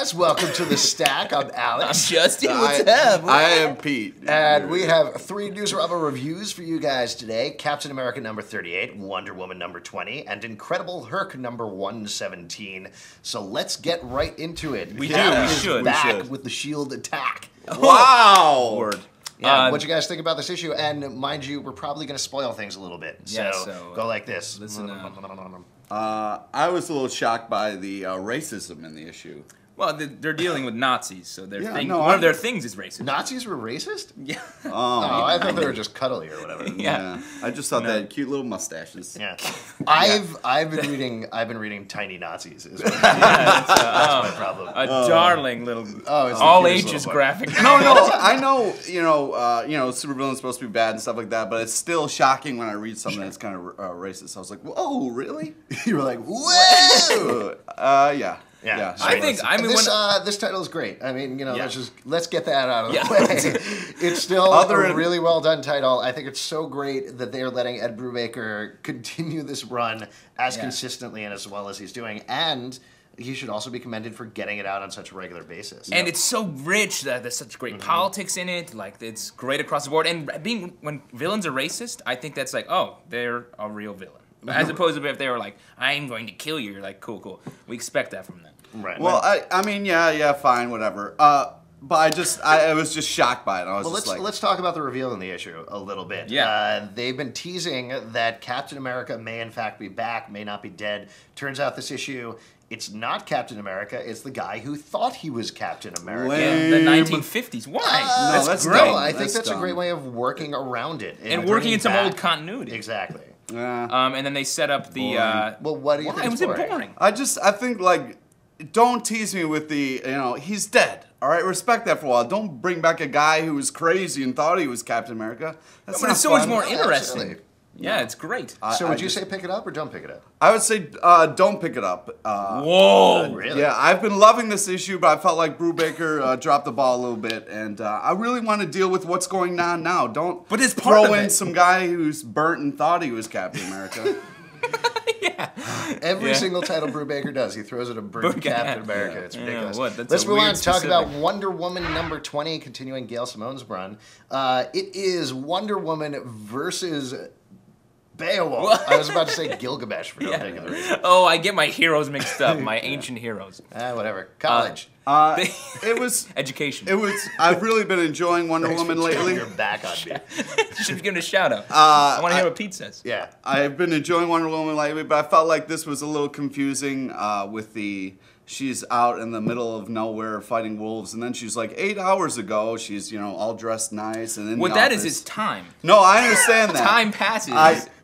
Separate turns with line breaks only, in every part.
guys. Welcome to The Stack. I'm Alex.
I'm Justin. What's up?
I am Pete.
And we have 3 Newsarama reviews for you guys today. Captain America number 38, Wonder Woman number 20, and Incredible Herc number 117. So let's get right into it.
We
should.
We
Back
should.
with the Shield attack.
Wow!
Word.
Yeah, what you guys think about this issue? And mind you, we're probably going to spoil things a little bit.
Yeah,
so go like this.
Listen,
I was a little shocked by the racism in the issue.
well, they're dealing with Nazis, so
Yeah,
one of their things is racist.
Nazis were racist?
Yeah.
Oh, I thought they were just cuddly or whatever.
Yeah.
I just thought they had cute little mustaches.
Yeah, I've been reading Tiny Nazis. Is what
That's
my problem.
a darling little
It's the
all
cutest
ages
little book.
graphic.
No, I know, supervillain's supposed to be bad and stuff like that, but it's still shocking when I read something that's kind of racist. I was like, whoa, really?
You were like, whoa!
Yeah.
Yeah,
I think
this title is great. I mean,
Yeah.
let's get that out of the
Yeah.
way. It's still a really well done title. I think it's so great that they are letting Ed Brubaker continue this run as consistently and as well as he's doing, and he should also be commended for getting it out on such a regular basis.
And it's so rich that there's such great politics in it. Like, it's great across the board. And when villains are racist, I think that's like, oh, they're a real villain. As opposed to if they were like, I'm going to kill you. You're like, cool. We expect that from them.
Right.
Well, I mean, yeah, fine, whatever. But I was just shocked by it. I was
let's talk about the reveal in the issue a little bit.
Yeah.
They've been teasing that Captain America may in fact be back, may not be dead. Turns out this issue, it's not Captain America. It's the guy who thought he was Captain America.
Yeah, the 1950s. Why?
that's
great.
dumb.
No, I think
That's
that's a
dumb.
great way of working around it.
And working
bringing
in some
back-
old continuity.
Exactly.
And then they set up the...
Well, what do you
why
think
was
is
it boring?
I think, like, don't tease me with the, he's dead. All right, respect that for a while. Don't bring back a guy who was crazy and thought he was Captain America. That's
But
not
it's so much
fun.
more
Yeah,
interesting.
absolutely.
Yeah, it's great.
So would you say pick it up or don't pick it up?
I would say don't pick it up.
Whoa!
Really?
Yeah, I've been loving this issue, but I felt like Brubaker dropped the ball a little bit, and I really want to deal with what's going on now. Don't
But it's part
throw
of
in
it.
some guy who's burnt and thought he was Captain America.
Yeah.
Every single title Brubaker does, he throws it a burnt Captain America. It's ridiculous.
what? That's
Let's
a
move on
weird
and talk
specific.
about Wonder Woman number 20, continuing Gail Simone's run. It is Wonder Woman versus Beowulf.
What?
I was about to say Gilgamesh for no particular reason.
Oh, I get my heroes mixed up. My ancient heroes.
Whatever. College.
It was.
Education.
I've really been enjoying Wonder
Thanks for
Woman
turning
lately.
your back on me.
Should give him a shout out. I want to hear what Pete says.
Yeah.
I've been enjoying Wonder Woman lately, but I felt like this was a little confusing with the. She's out in the middle of nowhere fighting wolves, and then she's like 8 hours ago. She's all dressed nice and in
What
the
that
office.
is time.
No, I understand that.
Time passes.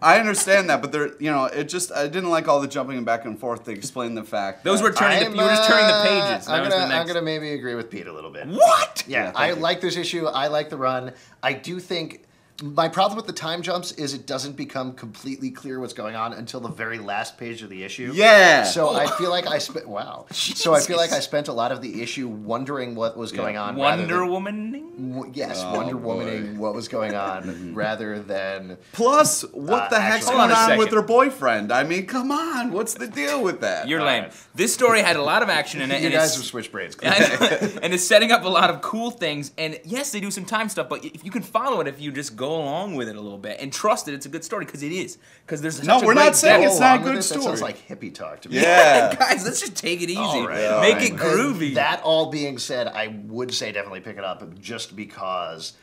I understand that, but there, I didn't like all the jumping back and forth to explain the fact.
Those
that-
were turning. You were just turning the pages.
I'm
That was the next.
gonna maybe agree with Pete a little bit.
What?
Yeah,
Yeah,
I
thank you.
like this issue. I like the run. I do think my problem with the time jumps is it doesn't become completely clear what's going on until the very last page of the issue.
Yeah.
So I feel like I spent So I feel like I
Jesus.
spent a lot of the issue wondering what was going on.
Wonder Woman.
Yes,
Oh,
Wonder
boy.
Womaning what was going on rather than.
Plus, what the heck's
actually-
going
Hold on a
on with
second.
her boyfriend? I mean, come on, what's the deal with that?
You're lame. This story had a lot of action in it.
You
and
guys
it's-
have switched braids.
I know. And it's setting up a lot of cool things. And yes, they do some time stuff, but if you can follow it, if you just go along with it a little bit and trust it, it's a good story because it is. Because there's
No,
such a
we're
great
not saying
depth.
it's not a
Along with
good
it,
story.
That sounds like hippie talk to me.
Yeah.
Guys, let's just take it easy.
All right,
Make
all
it
right.
groovy.
That all being said, I would say definitely pick it up just because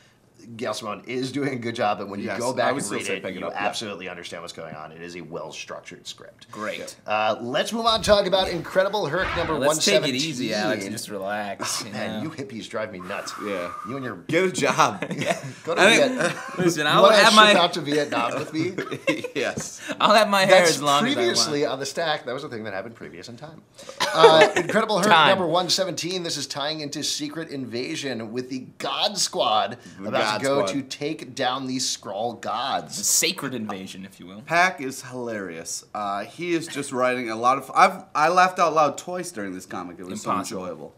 Gail Simone is doing a good job, and when you
Yes,
go
I
back
would
and
still
read
say
it,
pick it
you
up, yeah.
absolutely understand what's going on. It is a well-structured script.
Great.
Let's move on to talk about Incredible Herc number
Let's take
117.
it easy, Alex, and just relax.
Man, you hippies drive me nuts.
Yeah.
You and your...
Get a job.
Go to
I
Vietnam.
think, listen,
You
I'll
want to
have
ship
my
out to Vietnam with me?
Yes.
I'll have my hair
That's
as long
previously
as
on the stack. That was a thing that happened previous in time. Incredible Herc
Time.
number 117. This is tying into Secret Invasion with the God Squad about
God
to go
Squad.
to take down these Skrull
I want.
gods.
Sacred invasion, if you will.
Pak is hilarious. He is just writing a lot of. I laughed out loud twice during this comic. It was
Impossible.
so enjoyable.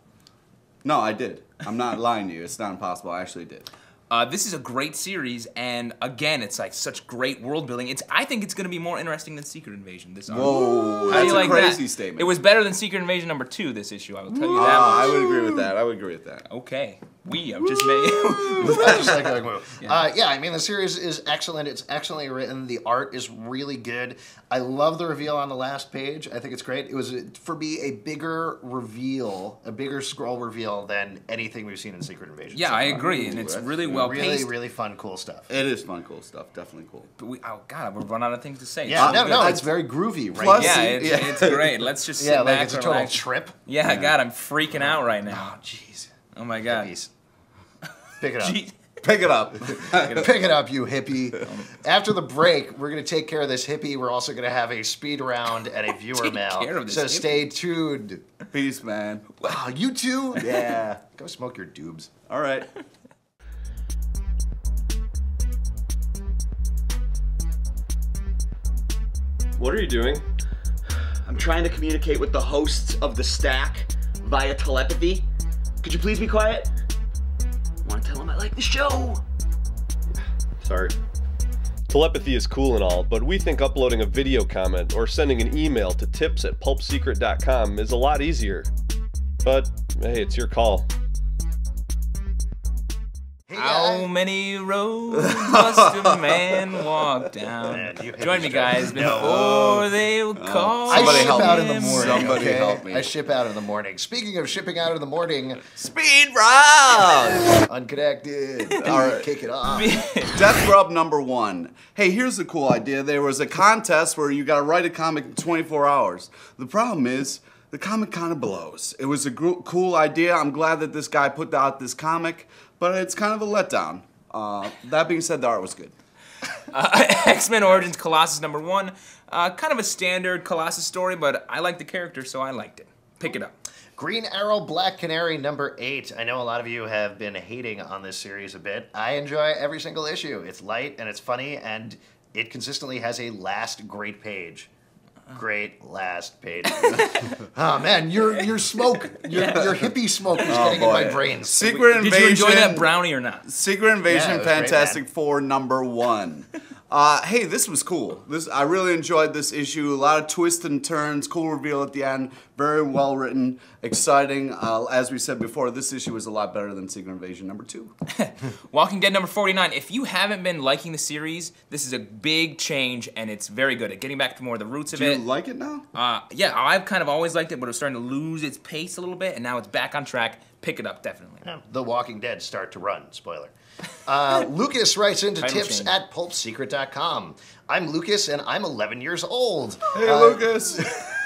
No, I did. I'm not lying to you. It's not impossible. I actually did.
This is a great series, and again, it's like such great world building. I think it's going to be more interesting than Secret Invasion this arc.
Whoa,
How do you like
crazy
that?
statement.
It was better than Secret Invasion #2 this issue. I will tell you that.
I would agree with that. I would agree with that.
Okay, I've just made.
I just like that move. Yeah, I mean the series is excellent. It's excellently written. The art is really good. I love the reveal on the last page. I think it's great. It was for me a bigger reveal, a bigger scroll reveal than anything we've seen in Secret Invasion.
Yeah,
so
I
far.
agree, and it's really well paced.
Really fun, cool stuff.
It is fun, cool stuff. Definitely cool.
But we're running out of things to say.
Yeah, no, it's very groovy. Right?
Plus,
Yeah, it's great. Let's just sit back
it's a
and
total
relax.
trip.
Yeah, God, I'm freaking out right now.
Oh, jeez.
Oh my God.
Hippies. Pick it up.
Gee.
Pick it up.
Pick it up, you hippie. After the break, we're going to take care of this hippie. We're also going to have a speed round and a viewer
Take
mail.
care of this
So
hippie.
stay tuned.
Peace, man.
Wow, you too? Yeah. Go smoke your doobs.
All right.
What are you doing?
I'm trying to communicate with the hosts of the stack via telepathy. Could you please be quiet? I want to tell them I like the show.
Sorry. Telepathy is cool and all, but we think uploading a video comment or sending an email to tips@pulpsecret.com is a lot easier. But, hey, it's your call.
Hey,
How many roads must a man walk down?
Man, you hit
Join
the
me,
show.
guys,
No.
before they will call.
I
Somebody
ship
help
out
me.
in the morning.
Somebody
okay?
help me.
I ship out in the morning. Speaking of shipping out in the morning,
Speed round.
unconnected.
All right.
Kick it off.
Death Grub #1. Hey, here's a cool idea. There was a contest where you got to write a comic in 24 hours. The problem is, the comic kind of blows. It was a cool idea. I'm glad that this guy put out this comic, but it's kind of a letdown. That being said, the art was good.
X-Men Origins Colossus #1. Kind of a standard Colossus story, but I like the character, so I liked it. Pick it up.
Green Arrow Black Canary #8. I know a lot of you have been hating on this series a bit. I enjoy every single issue. It's light and it's funny, and it consistently has a last great page. Great last page. Oh man, your smoke, your hippie smoke is getting in my brain.
Secret Invasion.
Did you enjoy that brownie or not?
Secret Invasion
Yeah, it was great,
Fantastic Four #1. Hey, this was cool. I really enjoyed this issue. A lot of twists and turns, cool reveal at the end, very well written, exciting. As we said before, this issue was a lot better than Secret Invasion #2.
Walking Dead #49. If you haven't been liking the series, this is a big change, and it's very good at getting back to more of the roots of
Do you
it.
like it now?
Yeah, I've kind of always liked it, but it was starting to lose its pace a little bit, and now it's back on track. Pick it up, definitely.
The Walking Dead start to run. Spoiler. Lucas writes into
Title
tips
change.
at pulpsecret.com. I'm Lucas and I'm 11 years old.
Hey, Lucas.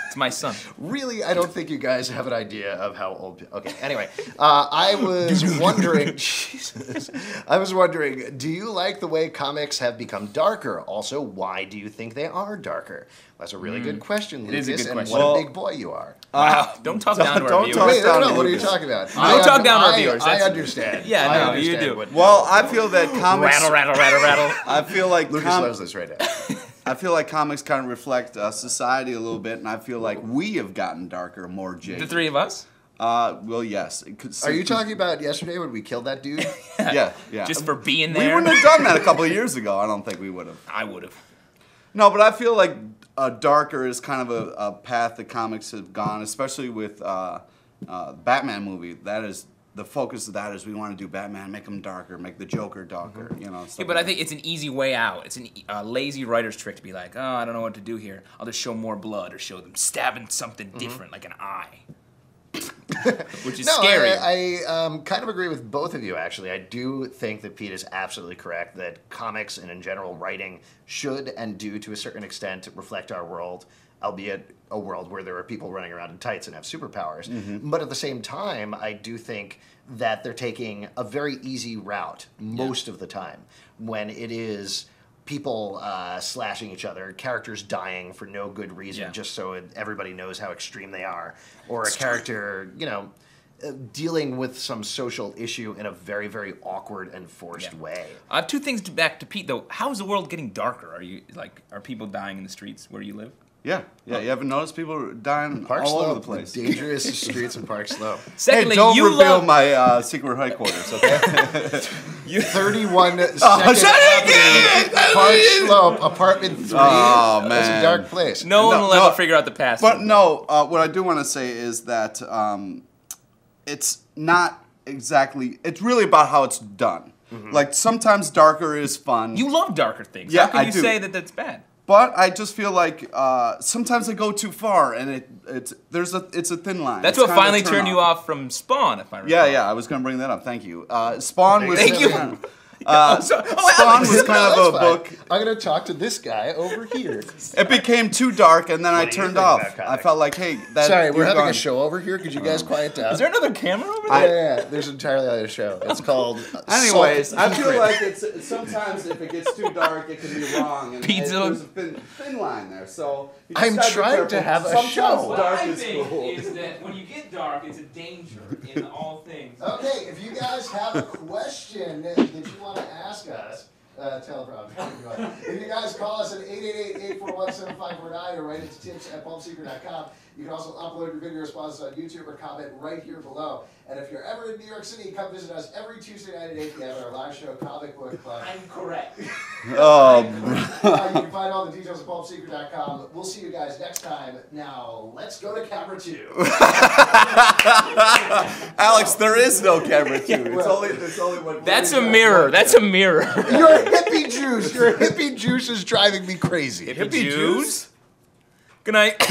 It's my son.
Really, I don't think you guys have an idea of how old. Okay, anyway, I was wondering. Jesus, I was wondering. Do you like the way comics have become darker? Also, why do you think they are darker? That's a really good question, Lucas.
is a good
and
question.
what a big boy you are.
Wow, don't talk down to our
don't
viewers.
talk
Wait,
down
no,
to
what are you
Lucas.
talking about?
Don't talk down to our viewers,
I
that's-
understand.
Yeah,
I
no,
understand
you do.
what-
Well, I feel that comics.
Rattle, rattle, rattle, rattle.
I feel like
Lucas loves this right now.
I feel like comics kind of reflect society a little bit, and I feel like we have gotten darker, more jaded.
The three of us?
Well, yes. It could,
Are you talking about yesterday when we killed that dude?
Yeah, yeah.
Just for being
we
there?
wouldn't have done that a couple of years ago. I don't think we would have.
I would have.
No, but I feel like darker is kind of a path that comics have gone, especially with Batman movie. That is the focus of that is we want to do Batman, make him darker, make the Joker darker. You know.
Yeah, but I think it's an easy way out. It's a lazy writer's trick to be like, oh, I don't know what to do here. I'll just show more blood or show them stabbing something different, like an eye. Which is scary.
I kind of agree with both of you, actually. I do think that Pete is absolutely correct that comics and in general writing should and do to a certain extent reflect our world, albeit a world where there are people running around in tights and have superpowers. But at the same time, I do think that they're taking a very easy route most of the time when it is people slashing each other, characters dying for no good reason, just so everybody knows how extreme they are, or a character, you know, dealing with some social issue in a very, very awkward and forced way.
Two things back to Pete though. How is the world getting darker? Are people dying in the streets where you live?
Yeah. You haven't noticed people dying
Park
all
Slope,
over the place.
dangerous streets in Park Slope.
Secondly,
Hey, don't
you
reveal
love
my secret headquarters, okay?
31
shut it again!
Park Slope, apartment 3.
Oh, man.
That's a dark place.
No one will ever figure out the password.
But no, what I do want to say is that it's not exactly. It's really about how it's done. Like sometimes darker is fun.
You love darker things.
Yeah,
How can
I
you
do.
say that that's bad?
But I just feel like sometimes I go too far, and it's a thin line.
That's
It's
what
kind of a
finally
turn
turned you off from Spawn, if I recall.
Yeah, I was gonna bring that up. Thank you. Spawn was.
Thank you.
Spawn was kind of a book.
I'm going to talk to this guy over here.
It became too dark, and then I
do you
turned
think
off.
about comics?
I felt like, hey, that.
Sorry, we're
you're
having
gone.
a show over here. Could you guys quiet down?
Is there another camera over there?
Yeah, there's an entirely other show. It's called.
Anyways,
Salt
I feel
Secret.
like it's sometimes if it gets too dark, it can be wrong. And
Pizza.
there's a thin line there, so you just
I'm
gotta be
trying
careful.
to have a
Sometimes
show.
What
dark
I
is
think
cool.
is that when you get dark, it's a danger in all things.
Okay, if you guys have a question that you want to ask us, teleprompter. If you guys call us at 888-841-7549 or write it to tips@pulpsecret.com. You can also upload your video responses on YouTube or comment right here below. And if you're ever in New York City, come visit us every Tuesday night at 8 p.m. at our live show, Comic Book Club.
I'm correct.
Oh,
You can find all the details at pulpsecret.com. We'll see you guys next time. Now, let's go to camera 2.
Alex, there is no camera too. It's only one.
That's a mirror. That's a mirror.
Your hippie juice. Your hippie juice is driving me crazy.
Hippie juice? Good night.